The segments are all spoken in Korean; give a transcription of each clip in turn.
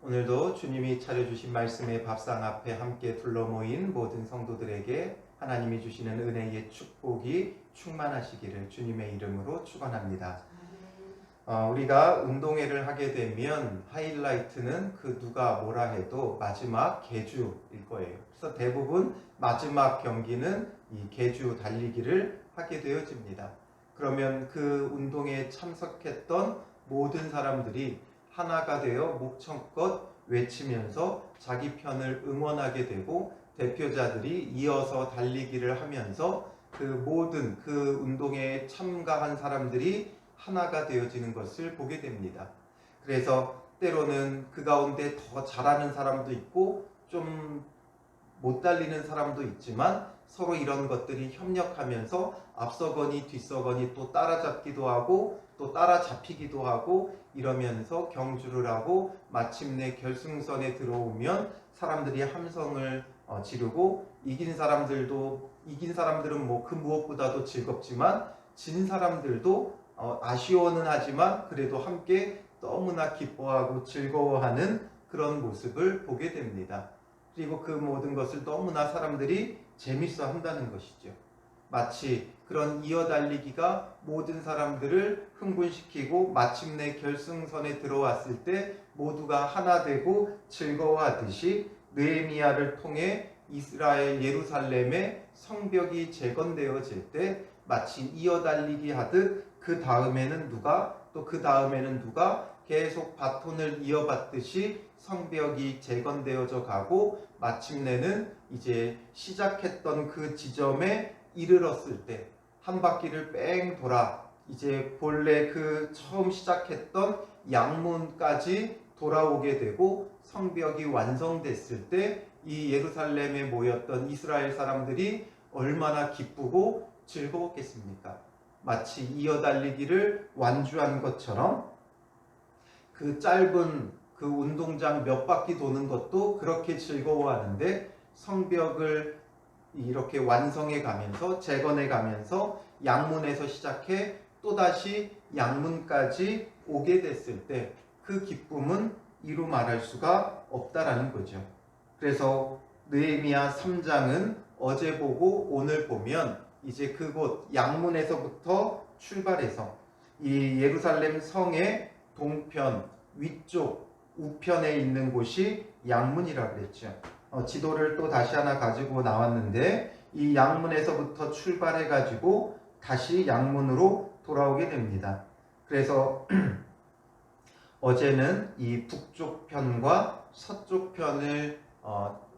오늘도 주님이 차려주신 말씀의 밥상 앞에 함께 둘러 모인 모든 성도들에게 하나님이 주시는 은혜의 축복이 충만하시기를 주님의 이름으로 축원합니다. 우리가 운동회를 하게 되면 하이라이트는 그 누가 뭐라 해도 마지막 계주일 거예요. 그래서 대부분 마지막 경기는 이 계주 달리기를 하게 되어집니다. 그러면 그 운동회에 참석했던 모든 사람들이 하나가 되어 목청껏 외치면서 자기 편을 응원하게 되고 대표자들이 이어서 달리기를 하면서 그 모든 그 운동회에 참가한 사람들이 하나가 되어지는 것을 보게 됩니다. 그래서 때로는 그 가운데 더 잘하는 사람도 있고 좀 못 달리는 사람도 있지만 서로 이런 것들이 협력하면서 앞서거니 뒤서거니 또 따라잡기도 하고 또 따라잡히기도 하고 이러면서 경주를 하고 마침내 결승선에 들어오면 사람들이 함성을 지르고 이긴 사람들은 뭐 그 무엇보다도 즐겁지만 진 사람들도 아쉬워는 하지만 그래도 함께 너무나 기뻐하고 즐거워하는 그런 모습을 보게 됩니다. 그리고 그 모든 것을 너무나 사람들이 재밌어 한다는 것이죠. 마치 그런 이어달리기가 모든 사람들을 흥분시키고 마침내 결승선에 들어왔을 때 모두가 하나 되고 즐거워하듯이 느헤미야를 통해 이스라엘 예루살렘의 성벽이 재건되어질 때 마치 이어달리기 하듯 그 다음에는 누가 또 그 다음에는 누가 계속 바톤을 이어받듯이 성벽이 재건되어져 가고 마침내는 이제 시작했던 그 지점에 이르렀을 때 한 바퀴를 뺑 돌아 이제 본래 그 처음 시작했던 양문까지 돌아오게 되고 성벽이 완성됐을 때 이 예루살렘에 모였던 이스라엘 사람들이 얼마나 기쁘고 즐거웠겠습니까? 마치 이어달리기를 완주한 것처럼 그 짧은 그 운동장 몇 바퀴 도는 것도 그렇게 즐거워하는데 성벽을 이렇게 완성해 가면서 재건해 가면서 양문에서 시작해 또다시 양문까지 오게 됐을 때 그 기쁨은 이루 말할 수가 없다라는 거죠. 그래서 느헤미야 3장은 어제 보고 오늘 보면 이제 그곳 양문에서부터 출발해서 이 예루살렘 성의 동편, 위쪽, 우편에 있는 곳이 양문이라고 그랬죠. 지도를 또 다시 하나 가지고 나왔는데 이 양문에서부터 출발해가지고 다시 양문으로 돌아오게 됩니다. 그래서 어제는 이 북쪽 편과 서쪽 편을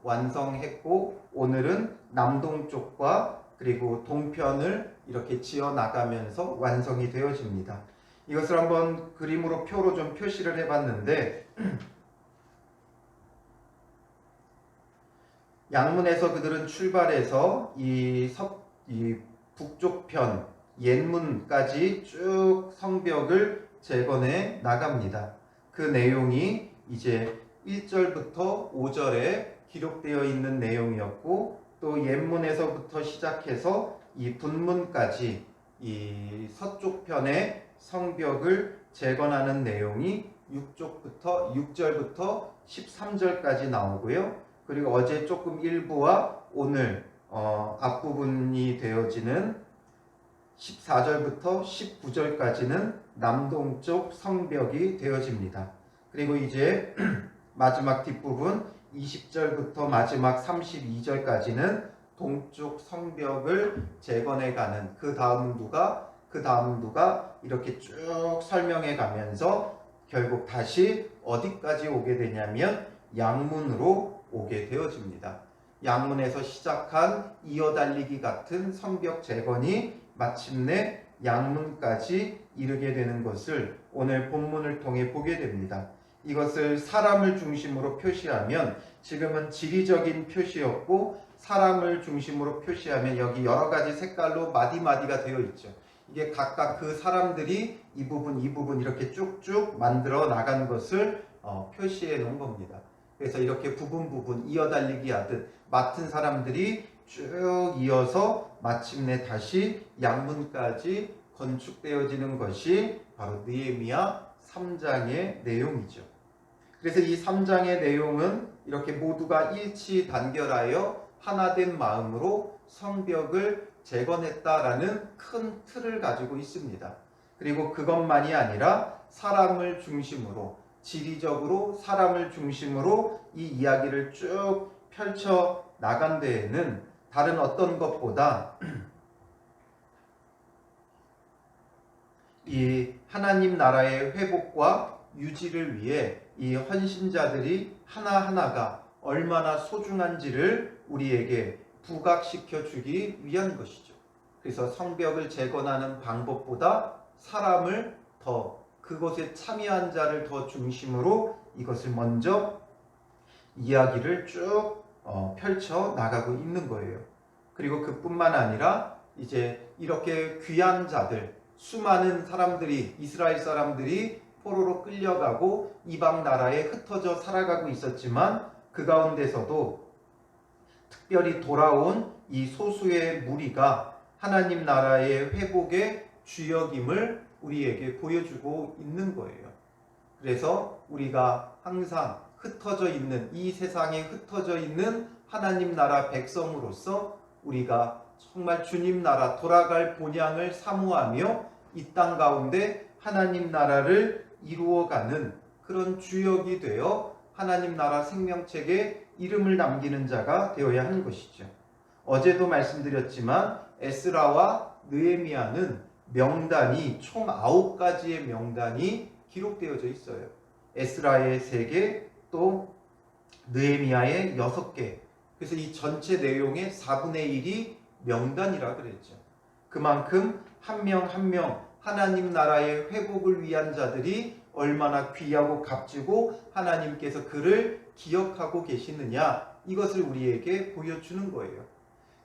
완성했고 오늘은 남동쪽과 그리고 동편을 이렇게 지어 나가면서 완성이 되어집니다. 이것을 한번 그림으로 표로 좀 표시를 해봤는데 양문에서 그들은 출발해서 이 북쪽 편 옛문까지 쭉 성벽을 재건해 나갑니다. 그 내용이 이제 1절부터 5절에 기록되어 있는 내용이었고 또 옛문에서부터 시작해서 이 분문까지 이 서쪽 편의 성벽을 재건하는 내용이 6절부터 13절까지 나오고요. 그리고 어제 조금 일부와 오늘 앞부분이 되어지는 14절부터 19절까지는 남동쪽 성벽이 되어집니다. 그리고 이제 마지막 뒷부분 20절부터 마지막 32절까지는 동쪽 성벽을 재건해가는 그 다음 누가 이렇게 쭉 설명해 가면서 결국 다시 어디까지 오게 되냐면 양문으로 오게 되어집니다. 양문에서 시작한 이어달리기 같은 성벽 재건이 마침내 양문까지 이르게 되는 것을 오늘 본문을 통해 보게 됩니다. 이것을 사람을 중심으로 표시하면 지금은 지리적인 표시였고 사람을 중심으로 표시하면 여기 여러 가지 색깔로 마디마디가 되어 있죠. 이게 각각 그 사람들이 이 부분 이렇게 쭉쭉 만들어 나간 것을 표시해 놓은 겁니다. 그래서 이렇게 부분 이어달리기 하듯 맡은 사람들이 쭉 이어서 마침내 다시 양문까지 건축되어지는 것이 바로 느헤미야 3장의 내용이죠. 그래서 이 3장의 내용은 이렇게 모두가 일치 단결하여 하나된 마음으로 성벽을 재건했다라는 큰 틀을 가지고 있습니다. 그리고 그것만이 아니라 사람을 중심으로, 지리적으로 사람을 중심으로 이 이야기를 쭉 펼쳐 나간 데에는 다른 어떤 것보다 이 하나님 나라의 회복과 유지를 위해 이 헌신자들이 하나하나가 얼마나 소중한지를 우리에게 부각시켜 주기 위한 것이죠. 그래서 성벽을 재건하는 방법보다 사람을 더, 그것에 참여한 자를 더 중심으로 이것을 먼저 이야기를 쭉 펼쳐 나가고 있는 거예요. 그리고 그뿐만 아니라 이제 이렇게 귀한 자들, 수많은 사람들이, 이스라엘 사람들이 포로로 끌려가고 이방 나라에 흩어져 살아가고 있었지만 그 가운데서도 특별히 돌아온 이 소수의 무리가 하나님 나라의 회복의 주역임을 우리에게 보여주고 있는 거예요. 그래서 우리가 항상 흩어져 있는, 이 세상에 흩어져 있는 하나님 나라 백성으로서 우리가 정말 주님 나라 돌아갈 본향을 사모하며 이 땅 가운데 하나님 나라를 이루어가는 그런 주역이 되어 하나님 나라 생명책에 이름을 남기는 자가 되어야 하는 것이죠. 어제도 말씀드렸지만 에스라와 느헤미야는 명단이 총 9가지의 명단이 기록되어져 있어요. 에스라의 3개, 또 느헤미야의 6개. 그래서 이 전체 내용의 4분의 1이 명단이라 그랬죠. 그만큼 한 명 한 명 하나님 나라의 회복을 위한 자들이 얼마나 귀하고 값지고 하나님께서 그를 기억하고 계시느냐, 이것을 우리에게 보여주는 거예요.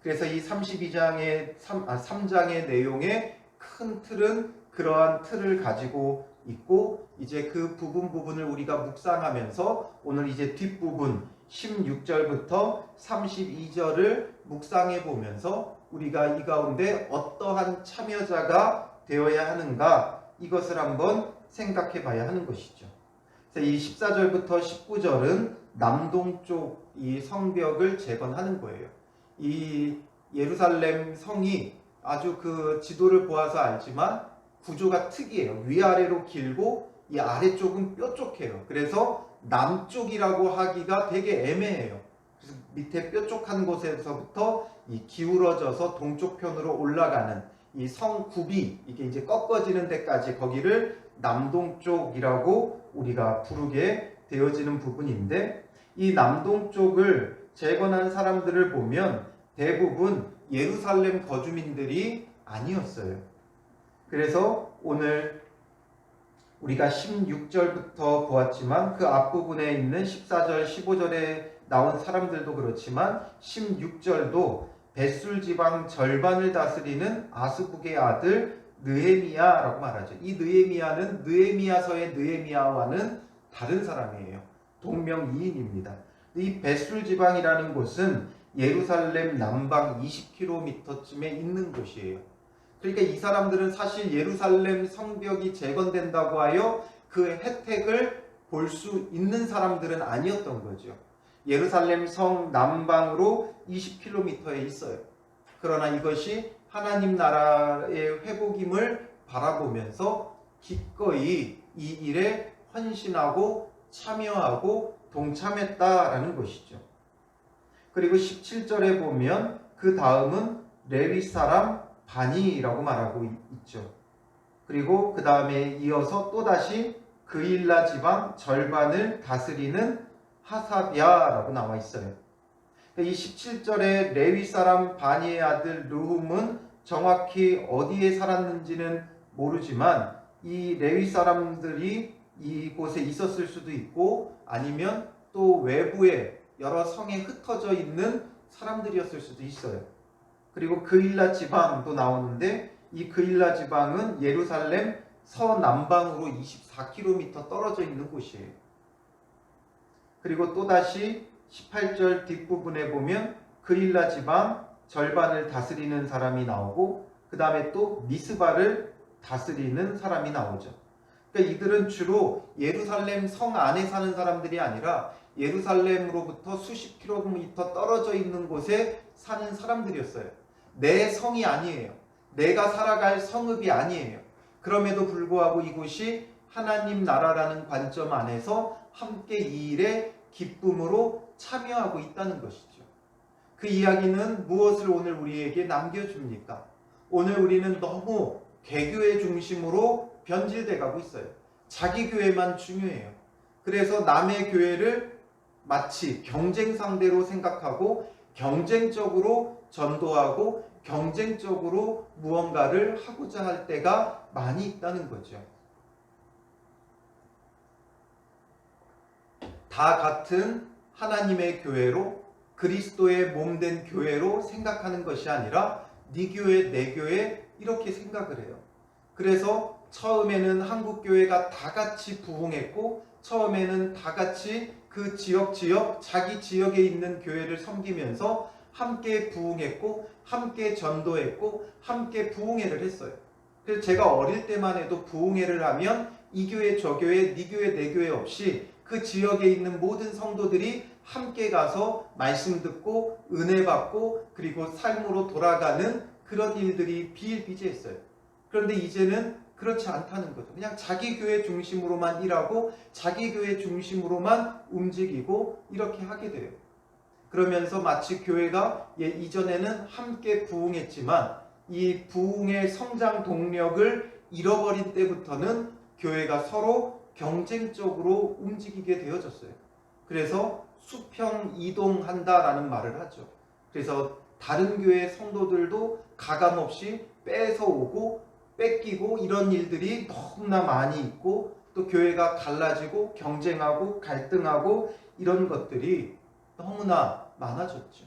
그래서 이 3장의 내용의 큰 틀은 그러한 틀을 가지고 있고, 이제 그 부분을 우리가 묵상하면서 오늘 이제 뒷부분 16절부터 32절을 묵상해 보면서 우리가 이 가운데 어떠한 참여자가 되어야 하는가, 이것을 한번 생각해 봐야 하는 것이죠. 그래서 이 14절부터 19절은 남동쪽 이 성벽을 재건하는 거예요. 이 예루살렘 성이 아주 그 지도를 보아서 알지만 구조가 특이해요. 위아래로 길고 이 아래쪽은 뾰족해요. 그래서 남쪽이라고 하기가 되게 애매해요. 그래서 밑에 뾰족한 곳에서부터 이 기울어져서 동쪽 편으로 올라가는 이 성굽이 이게 이제 꺾어지는 데까지, 거기를 남동쪽이라고 우리가 부르게 되어지는 부분인데, 이 남동쪽을 재건한 사람들을 보면 대부분 예루살렘 거주민들이 아니었어요. 그래서 오늘 우리가 16절부터 보았지만 그 앞부분에 있는 14절, 15절에 나온 사람들도 그렇지만 16절도 벳술 지방 절반을 다스리는 아스북의 아들 느헤미야라고 말하죠. 이 느헤미야는 느헤미야서의 느헤미야와는 다른 사람이에요. 동명이인입니다. 이 벳술 지방이라는 곳은 예루살렘 남방 20km쯤에 있는 곳이에요. 그러니까 이 사람들은 사실 예루살렘 성벽이 재건된다고 하여 그 혜택을 볼 수 있는 사람들은 아니었던 거죠. 예루살렘 성 남방으로 20km에 있어요. 그러나 이것이 하나님 나라의 회복임을 바라보면서 기꺼이 이 일에 헌신하고 참여하고 동참했다라는 것이죠. 그리고 17절에 보면 그 다음은 레위 사람 바니라고 말하고 있죠. 그리고 그 다음에 이어서 또다시 그일라 지방 절반을 다스리는 하사비아라고 나와 있어요. 이 17절에 레위 사람 바니의 아들 르훔은 정확히 어디에 살았는지는 모르지만 이 레위 사람들이 이곳에 있었을 수도 있고 아니면 또 외부에 여러 성에 흩어져 있는 사람들이었을 수도 있어요. 그리고 그일라 지방도 나오는데 이 그일라 지방은 예루살렘 서남방으로 24km 떨어져 있는 곳이에요. 그리고 또다시 18절 뒷부분에 보면 그일라 지방 절반을 다스리는 사람이 나오고 그 다음에 또 미스바를 다스리는 사람이 나오죠. 그러니까 이들은 주로 예루살렘 성 안에 사는 사람들이 아니라 예루살렘으로부터 수십 킬로미터 떨어져 있는 곳에 사는 사람들이었어요. 내 성이 아니에요. 내가 살아갈 성읍이 아니에요. 그럼에도 불구하고 이곳이 하나님 나라라는 관점 안에서 함께 이 일에 기쁨으로 참여하고 있다는 것이죠. 그 이야기는 무엇을 오늘 우리에게 남겨줍니까? 오늘 우리는 너무 개교회 중심으로 변질돼 가고 있어요. 자기 교회만 중요해요. 그래서 남의 교회를 마치 경쟁 상대로 생각하고 경쟁적으로 전도하고 경쟁적으로 무언가를 하고자 할 때가 많이 있다는 거죠. 다 같은 하나님의 교회로 그리스도의 몸된 교회로 생각하는 것이 아니라 네 교회 내 교회 이렇게 생각을 해요. 그래서 처음에는 한국교회가 다 같이 부흥했고 처음에는 다 같이 그 지역 자기 지역에 있는 교회를 섬기면서 함께 부흥했고 함께 전도했고 함께 부흥회를 했어요. 그래서 제가 어릴 때만 해도 부흥회를 하면 이 교회 저 교회 네 교회 내 교회 없이 그 지역에 있는 모든 성도들이 함께 가서 말씀 듣고 은혜 받고 그리고 삶으로 돌아가는 그런 일들이 비일비재했어요. 그런데 이제는 그렇지 않다는 거죠. 그냥 자기 교회 중심으로만 일하고 자기 교회 중심으로만 움직이고 이렇게 하게 돼요. 그러면서 마치 교회가 이전에는 함께 부흥했지만 이 부흥의 성장 동력을 잃어버린 때부터는 교회가 서로 경쟁적으로 움직이게 되어졌어요. 그래서 수평 이동한다라는 말을 하죠. 그래서 다른 교회 성도들도 가감없이 뺏어 오고 뺏기고 이런 일들이 너무나 많이 있고 또 교회가 갈라지고 경쟁하고 갈등하고 이런 것들이 너무나 많아졌죠.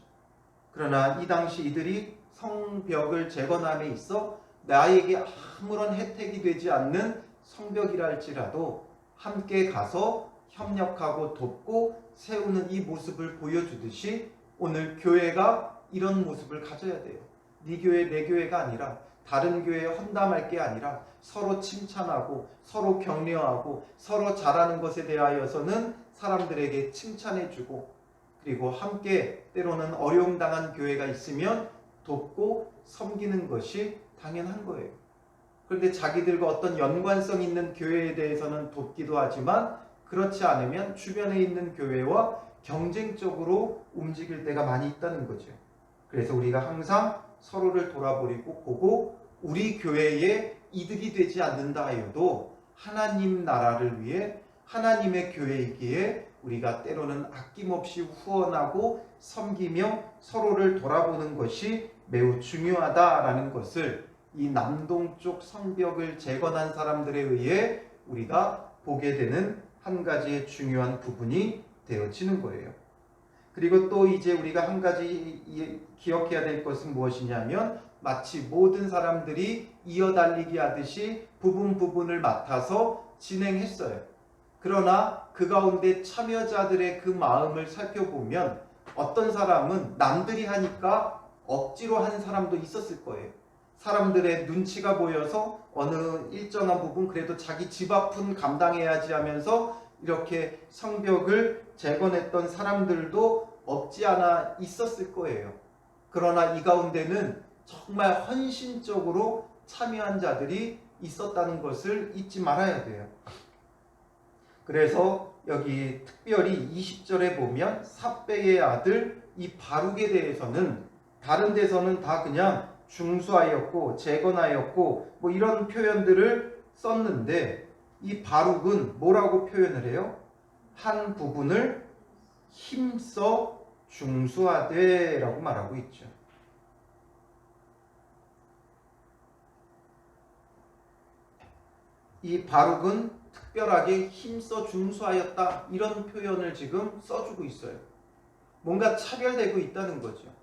그러나 이 당시 이들이 성벽을 재건함에 있어 나에게 아무런 혜택이 되지 않는 성벽이라 할지라도 함께 가서 협력하고 돕고 세우는 이 모습을 보여주듯이 오늘 교회가 이런 모습을 가져야 돼요. 네 교회 내 교회가 아니라 다른 교회에 헌담할 게 아니라 서로 칭찬하고 서로 격려하고 서로 잘하는 것에 대하여서는 사람들에게 칭찬해주고 그리고 함께 때로는 어려움 당한 교회가 있으면 돕고 섬기는 것이 당연한 거예요. 그런데 자기들과 어떤 연관성 있는 교회에 대해서는 돕기도 하지만 그렇지 않으면 주변에 있는 교회와 경쟁적으로 움직일 때가 많이 있다는 거죠. 그래서 우리가 항상 서로를 돌아보고 보고 우리 교회에 이득이 되지 않는다 하여도 하나님 나라를 위해 하나님의 교회이기에 우리가 때로는 아낌없이 후원하고 섬기며 서로를 돌아보는 것이 매우 중요하다라는 것을 이 남동쪽 성벽을 재건한 사람들에 의해 우리가 보게 되는 한 가지의 중요한 부분이 되어지는 거예요. 그리고 또 이제 우리가 한 가지 기억해야 될 것은 무엇이냐면 마치 모든 사람들이 이어달리기 하듯이 부분을 맡아서 진행했어요. 그러나 그 가운데 참여자들의 그 마음을 살펴보면 어떤 사람은 남들이 하니까 억지로 한 사람도 있었을 거예요. 사람들의 눈치가 보여서 어느 일정한 부분 그래도 자기 집 앞은 감당해야지 하면서 이렇게 성벽을 재건했던 사람들도 없지 않아 있었을 거예요. 그러나 이 가운데는 정말 헌신적으로 참여한 자들이 있었다는 것을 잊지 말아야 돼요. 그래서 여기 특별히 20절에 보면 삽배의 아들 이 바룩에 대해서는 다른 데서는 다 그냥 중수하였고 재건하였고 뭐 이런 표현들을 썼는데 이 바룩은 뭐라고 표현을 해요? 한 부분을 힘써 중수하되 라고 말하고 있죠. 이 바룩은 특별하게 힘써 중수하였다 이런 표현을 지금 써주고 있어요. 뭔가 차별되고 있다는 거죠.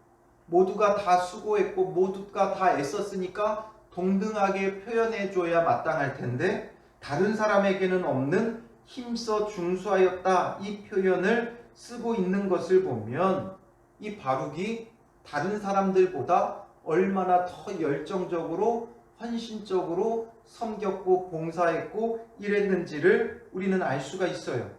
모두가 다 수고했고 모두가 다 애썼으니까 동등하게 표현해줘야 마땅할 텐데 다른 사람에게는 없는 힘써 중수하였다 이 표현을 쓰고 있는 것을 보면 이 바룩이 다른 사람들보다 얼마나 더 열정적으로 헌신적으로 섬겼고 봉사했고 이랬는지를 우리는 알 수가 있어요.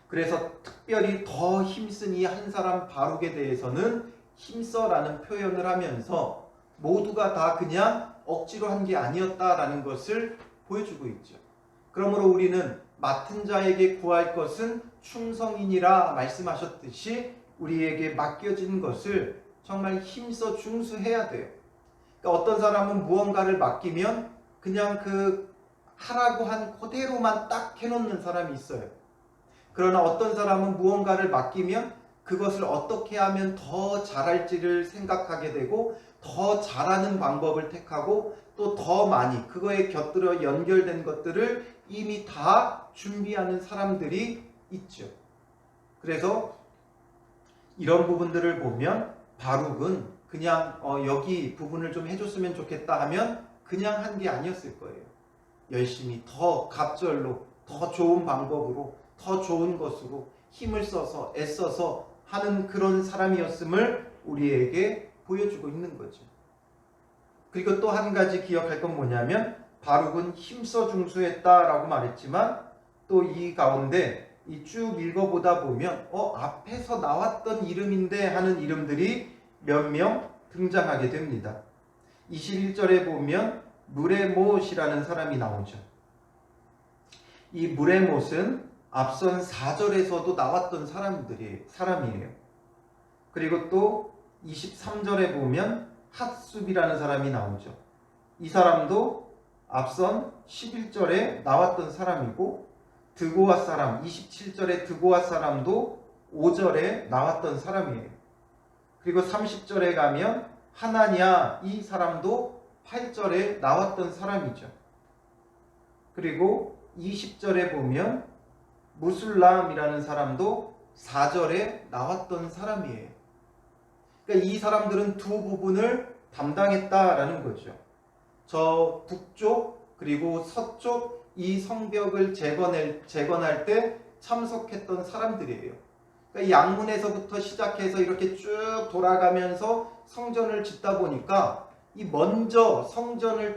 그래서 특별히 더 힘쓴 이 한 사람 바룩에 대해서는 힘써라는 표현을 하면서 모두가 다 그냥 억지로 한 게 아니었다라는 것을 보여주고 있죠. 그러므로 우리는 맡은 자에게 구할 것은 충성이니라 말씀하셨듯이 우리에게 맡겨진 것을 정말 힘써 중수해야 돼요. 그러니까 어떤 사람은 무언가를 맡기면 그냥 그 하라고 한 그대로만 딱 해놓는 사람이 있어요. 그러나 어떤 사람은 무언가를 맡기면 그것을 어떻게 하면 더 잘할지를 생각하게 되고 더 잘하는 방법을 택하고 또 더 많이 그거에 곁들여 연결된 것들을 이미 다 준비하는 사람들이 있죠. 그래서 이런 부분들을 보면 바룩은 그냥 여기 부분을 좀 해줬으면 좋겠다 하면 그냥 한 게 아니었을 거예요. 열심히 더 갑절로 더 좋은 방법으로 더 좋은 것으로 힘을 써서 애써서 하는 그런 사람이었음을 우리에게 보여주고 있는 거죠. 그리고 또 한 가지 기억할 건 뭐냐면 바룩은 힘써 중수했다라고 말했지만 또 이 가운데 이 쭉 읽어보다 보면 앞에서 나왔던 이름인데 하는 이름들이 몇 명 등장하게 됩니다. 21절에 보면 무레못이라는 사람이 나오죠. 이 무레못은 앞선 4절에서도 나왔던 사람이에요. 그리고 또 23절에 보면 핫숲이라는 사람이 나오죠. 이 사람도 앞선 11절에 나왔던 사람이고 드고아 사람 27절에 드고아 사람도 5절에 나왔던 사람이에요. 그리고 30절에 가면 하나냐 이 사람도 8절에 나왔던 사람이죠. 그리고 20절에 보면 무술람이라는 사람도 4절에 나왔던 사람이에요. 그러니까 이 사람들은 두 부분을 담당했다라는 거죠. 저 북쪽 그리고 서쪽 이 성벽을 재건할 때 참석했던 사람들이에요. 그러니까 이 양문에서부터 시작해서 이렇게 쭉 돌아가면서 성전을 짓다 보니까 이 먼저 성벽을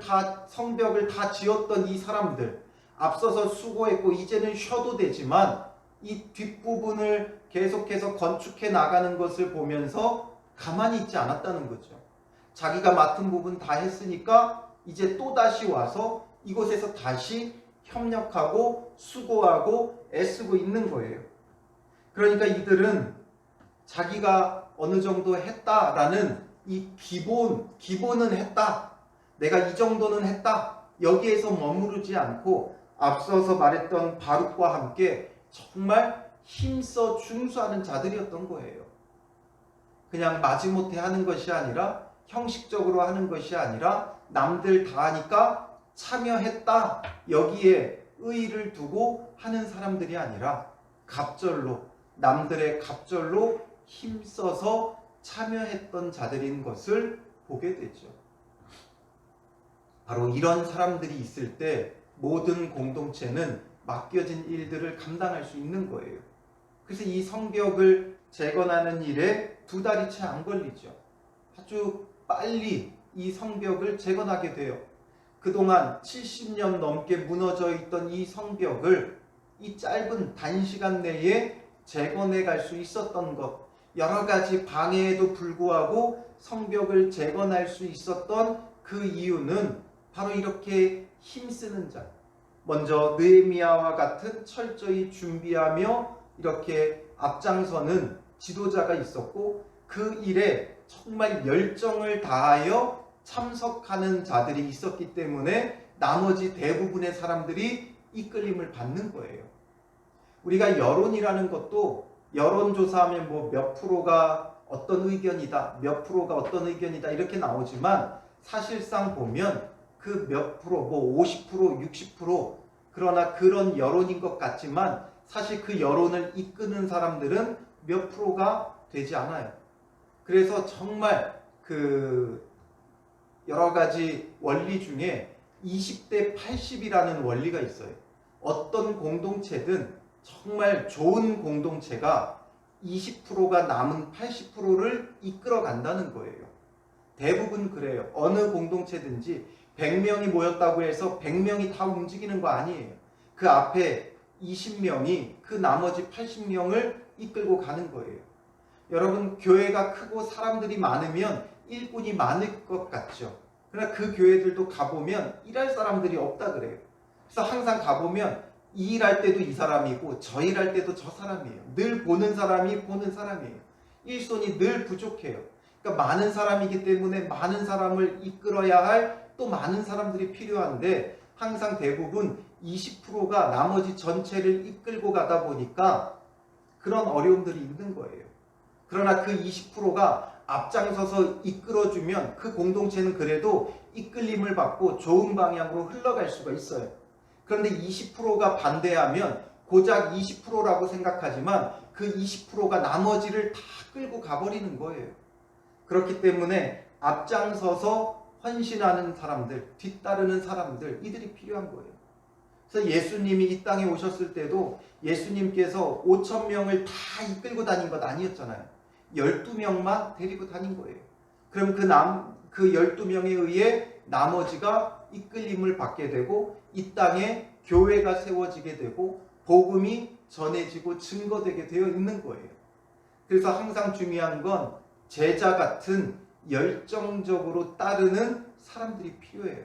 다 지었던 이 사람들 앞서서 수고했고 이제는 쉬어도 되지만 이 뒷부분을 계속해서 건축해 나가는 것을 보면서 가만히 있지 않았다는 거죠. 자기가 맡은 부분 다 했으니까 이제 또 다시 와서 이곳에서 다시 협력하고 수고하고 애쓰고 있는 거예요. 그러니까 이들은 자기가 어느 정도 했다라는 이 기본은 했다. 내가 이 정도는 했다. 여기에서 머무르지 않고 앞서서 말했던 바룩과 함께 정말 힘써 중수하는 자들이었던 거예요. 그냥 마지못해 하는 것이 아니라 형식적으로 하는 것이 아니라 남들 다 하니까 참여했다. 여기에 의의를 두고 하는 사람들이 아니라 갑절로 남들의 갑절로 힘써서 참여했던 자들인 것을 보게 되죠. 바로 이런 사람들이 있을 때 모든 공동체는 맡겨진 일들을 감당할 수 있는 거예요. 그래서 이 성벽을 재건하는 일에 2달이 채 안 걸리죠. 아주 빨리 이 성벽을 재건하게 돼요. 그동안 70년 넘게 무너져 있던 이 성벽을 이 짧은 단시간 내에 재건해 갈 수 있었던 것, 여러 가지 방해에도 불구하고 성벽을 재건할 수 있었던 그 이유는 바로 이렇게 힘쓰는 자, 먼저 느헤미야와 같은 철저히 준비하며 이렇게 앞장서는 지도자가 있었고 그 일에 정말 열정을 다하여 참석하는 자들이 있었기 때문에 나머지 대부분의 사람들이 이끌림을 받는 거예요. 우리가 여론이라는 것도 여론조사하면 뭐 몇 프로가 어떤 의견이다, 몇 프로가 어떤 의견이다 이렇게 나오지만 사실상 보면 그 몇 프로, 뭐 50%, 60% 그러나 그런 여론인 것 같지만 사실 그 여론을 이끄는 사람들은 몇 프로가 되지 않아요. 그래서 정말 그 여러 가지 원리 중에 20대 80이라는 원리가 있어요. 어떤 공동체든 정말 좋은 공동체가 20%가 남은 80%를 이끌어 간다는 거예요. 대부분 그래요. 어느 공동체든지 100명이 모였다고 해서 100명이 다 움직이는 거 아니에요. 그 앞에 20명이 그 나머지 80명을 이끌고 가는 거예요. 여러분, 교회가 크고 사람들이 많으면 일꾼이 많을 것 같죠. 그러나 그 교회들도 가보면 일할 사람들이 없다 그래요. 그래서 항상 가보면 이 일할 때도 이 사람이고 저 일할 때도 저 사람이에요. 늘 보는 사람이 보는 사람이에요. 일손이 늘 부족해요. 그러니까 많은 사람이기 때문에 많은 사람을 이끌어야 할 또 많은 사람들이 필요한데 항상 대부분 20%가 나머지 전체를 이끌고 가다 보니까 그런 어려움들이 있는 거예요. 그러나 그 20%가 앞장서서 이끌어주면 그 공동체는 그래도 이끌림을 받고 좋은 방향으로 흘러갈 수가 있어요. 그런데 20%가 반대하면 고작 20%라고 생각하지만 그 20%가 나머지를 다 끌고 가버리는 거예요. 그렇기 때문에 앞장서서 헌신하는 사람들, 뒤따르는 사람들, 이들이 필요한 거예요. 그래서 예수님이 이 땅에 오셨을 때도 예수님께서 5,000명을 다 이끌고 다닌 것 아니었잖아요. 12명만 데리고 다닌 거예요. 그럼 그 12명에 의해 나머지가 이끌림을 받게 되고 이 땅에 교회가 세워지게 되고 복음이 전해지고 증거되게 되어 있는 거예요. 그래서 항상 중요한 건 제자 같은 열정적으로 따르는 사람들이 필요해요.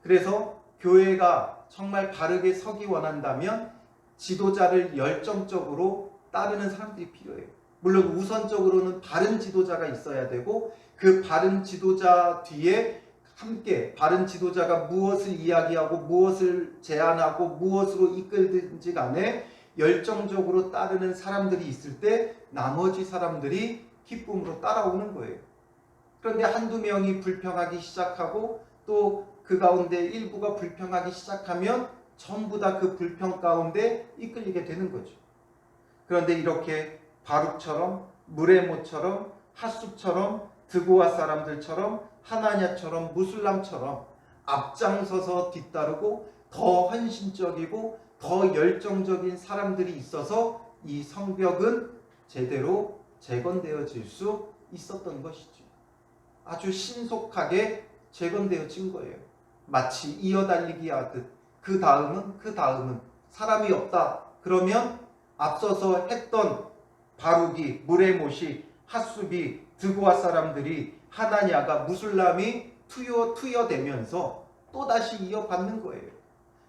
그래서 교회가 정말 바르게 서기 원한다면 지도자를 열정적으로 따르는 사람들이 필요해요. 물론 우선적으로는 바른 지도자가 있어야 되고 그 바른 지도자 뒤에 함께 바른 지도자가 무엇을 이야기하고 무엇을 제안하고 무엇으로 이끌든지 간에 열정적으로 따르는 사람들이 있을 때 나머지 사람들이 기쁨으로 따라오는 거예요. 그런데 한두 명이 불평하기 시작하고 또 그 가운데 일부가 불평하기 시작하면 전부 다 그 불평 가운데 이끌리게 되는 거죠. 그런데 이렇게 바룩처럼 무레모처럼 핫숲처럼 드고아 사람들처럼 하나냐처럼 무술람처럼 앞장서서 뒤따르고 더 헌신적이고 더 열정적인 사람들이 있어서 이 성벽은 제대로 재건되어질 수 있었던 것이죠. 아주 신속하게 재건되어진 거예요. 마치 이어달리기 하듯 그 다음은 사람이 없다. 그러면 앞서서 했던 바룩이, 무레못이, 핫숲이, 드고아 사람들이, 하나냐가, 무술람이 투여되면서 또다시 이어받는 거예요.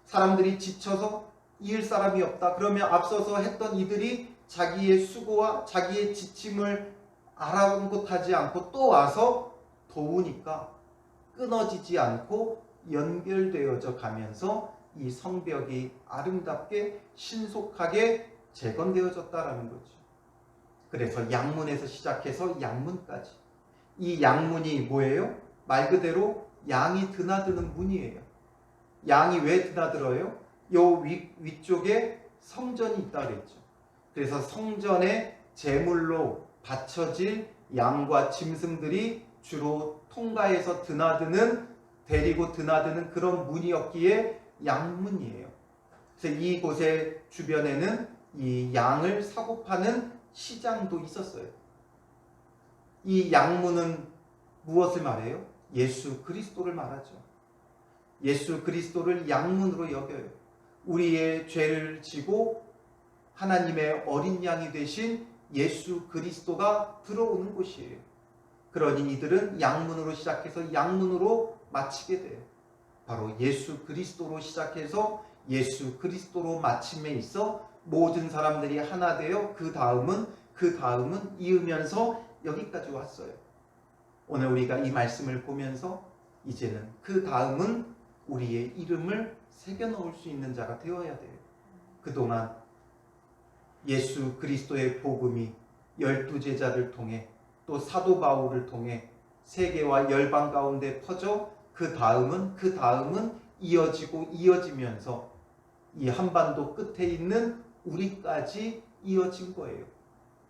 사람들이 지쳐서 이을 사람이 없다. 그러면 앞서서 했던 이들이 자기의 수고와 자기의 지침을 아랑곳하지 않고 또 와서 도우니까 끊어지지 않고 연결되어져 가면서 이 성벽이 아름답게 신속하게 재건되어졌다라는 거죠. 그래서 양문에서 시작해서 양문까지. 이 양문이 뭐예요? 말 그대로 양이 드나드는 문이에요. 양이 왜 드나들어요? 요 위쪽에 성전이 있다고 그랬죠. 그래서 성전에 제물로 바쳐질 양과 짐승들이 주로 통가에서 데리고 드나드는 그런 문이었기에 양문이에요. 그래서 이곳의 주변에는 이 양을 사고 파는 시장도 있었어요. 이 양문은 무엇을 말해요? 예수 그리스도를 말하죠. 예수 그리스도를 양문으로 여겨요. 우리의 죄를 지고 하나님의 어린 양이 되신 예수 그리스도가 들어오는 곳이에요. 그러니 이들은 양문으로 시작해서 양문으로 마치게 돼요. 바로 예수 그리스도로 시작해서 예수 그리스도로 마침에 있어 모든 사람들이 하나 되어 그 다음은 이으면서 여기까지 왔어요. 오늘 우리가 이 말씀을 보면서 이제는 그 다음은 우리의 이름을 새겨 넣을 수 있는 자가 되어야 돼요. 그동안 예수 그리스도의 복음이 12제자를 통해 또 사도 바울을 통해 세계와 열방 가운데 퍼져 그 다음은 이어지면서 이 한반도 끝에 있는 우리까지 이어진 거예요.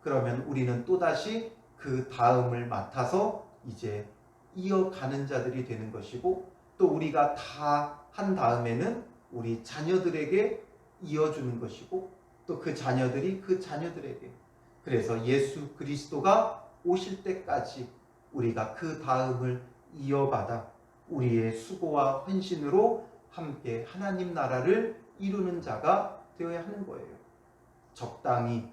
그러면 우리는 또다시 그 다음을 맡아서 이제 이어가는 자들이 되는 것이고 또 우리가 다 한 다음에는 우리 자녀들에게 이어주는 것이고 또 그 자녀들이 그 자녀들에게 그래서 예수 그리스도가 오실 때까지 우리가 그 다음을 이어받아 우리의 수고와 헌신으로 함께 하나님 나라를 이루는 자가 되어야 하는 거예요. 적당히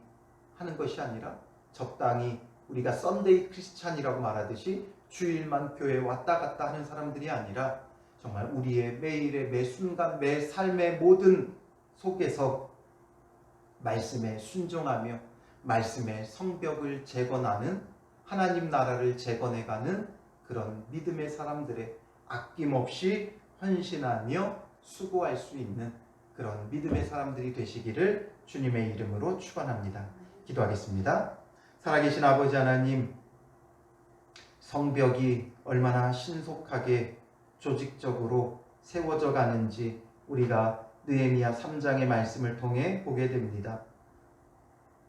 하는 것이 아니라 적당히 우리가 썬데이 크리스찬이라고 말하듯이 주일만 교회에 왔다 갔다 하는 사람들이 아니라 정말 우리의 매일의 매 순간 매 삶의 모든 속에서 말씀에 순종하며 말씀의 성벽을 재건하는 하나님 나라를 재건해가는 그런 믿음의 사람들의 아낌없이 헌신하며 수고할 수 있는 그런 믿음의 사람들이 되시기를 주님의 이름으로 축원합니다. 기도하겠습니다. 살아계신 아버지 하나님, 성벽이 얼마나 신속하게 조직적으로 세워져 가는지 우리가 느헤미야 3장의 말씀을 통해 보게 됩니다.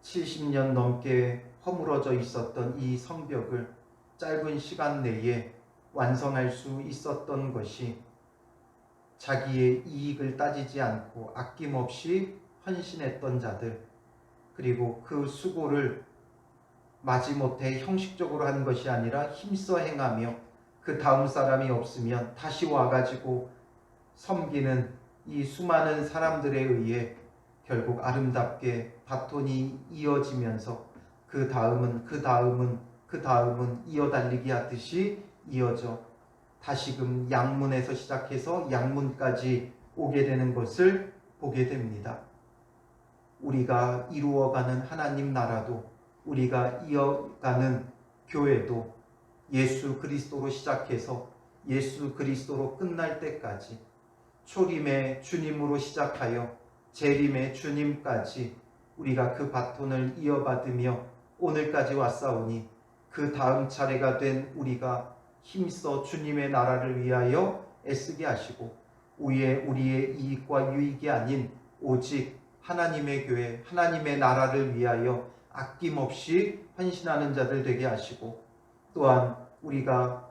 70년 넘게 허물어져 있었던 이 성벽을 짧은 시간 내에 완성할 수 있었던 것이 자기의 이익을 따지지 않고 아낌없이 헌신했던 자들, 그리고 그 수고를 마지못해 형식적으로 하는 것이 아니라 힘써 행하며 그 다음 사람이 없으면 다시 와가지고 섬기는 이 수많은 사람들에 의해 결국 아름답게 바톤이 이어지면서 그 다음은 이어달리기 하듯이 이어져 다시금 양문에서 시작해서 양문까지 오게 되는 것을 보게 됩니다. 우리가 이루어가는 하나님 나라도 우리가 이어가는 교회도 예수 그리스도로 시작해서 예수 그리스도로 끝날 때까지 초림의 주님으로 시작하여 재림의 주님까지 우리가 그 바톤을 이어받으며 오늘까지 왔사오니 그 다음 차례가 된 우리가 힘써 주님의 나라를 위하여 애쓰게 하시고 우리의 이익과 유익이 아닌 오직 하나님의 교회, 하나님의 나라를 위하여 아낌없이 헌신하는 자들 되게 하시고 또한 우리가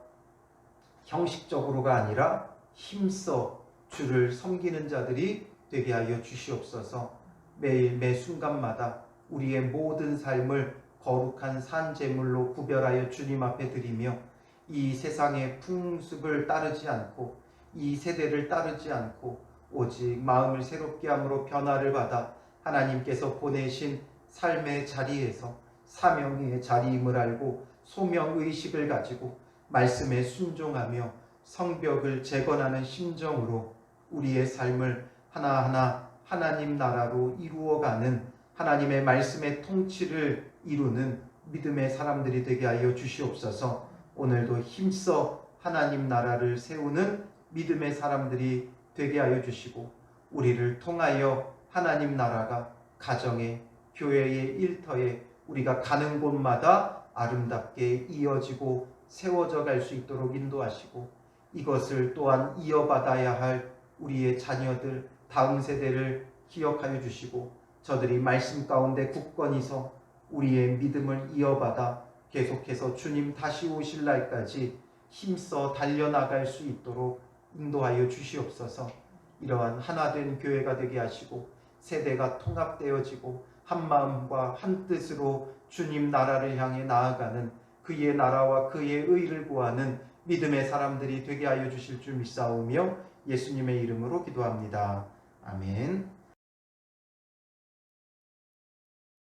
형식적으로가 아니라 힘써 주를 섬기는 자들이 되게 하여 주시옵소서. 매일 매 순간마다 우리의 모든 삶을 거룩한 산제물로 구별하여 주님 앞에 드리며 이 세상의 풍습을 따르지 않고 이 세대를 따르지 않고 오직 마음을 새롭게 함으로 변화를 받아 하나님께서 보내신 삶의 자리에서 사명의 자리임을 알고 소명의식을 가지고 말씀에 순종하며 성벽을 재건하는 심정으로 우리의 삶을 하나하나 하나님 나라로 이루어가는 하나님의 말씀의 통치를 이루는 믿음의 사람들이 되게 하여 주시옵소서. 오늘도 힘써 하나님 나라를 세우는 믿음의 사람들이 되게 하여 주시고 우리를 통하여 하나님 나라가 가정에 교회의 일터에 우리가 가는 곳마다 아름답게 이어지고 세워져 갈 수 있도록 인도하시고 이것을 또한 이어받아야 할 우리의 자녀들 다음 세대를 기억하여 주시고 저들이 말씀 가운데 굳건히 서 우리의 믿음을 이어받아 계속해서 주님 다시 오실 날까지 힘써 달려나갈 수 있도록 인도하여 주시옵소서. 이러한 하나된 교회가 되게 하시고 세대가 통합되어지고 한마음과 한뜻으로 주님 나라를 향해 나아가는 그의 나라와 그의 의를 구하는 믿음의 사람들이 되게 하여 주실 줄 믿사오며 예수님의 이름으로 기도합니다. 아멘.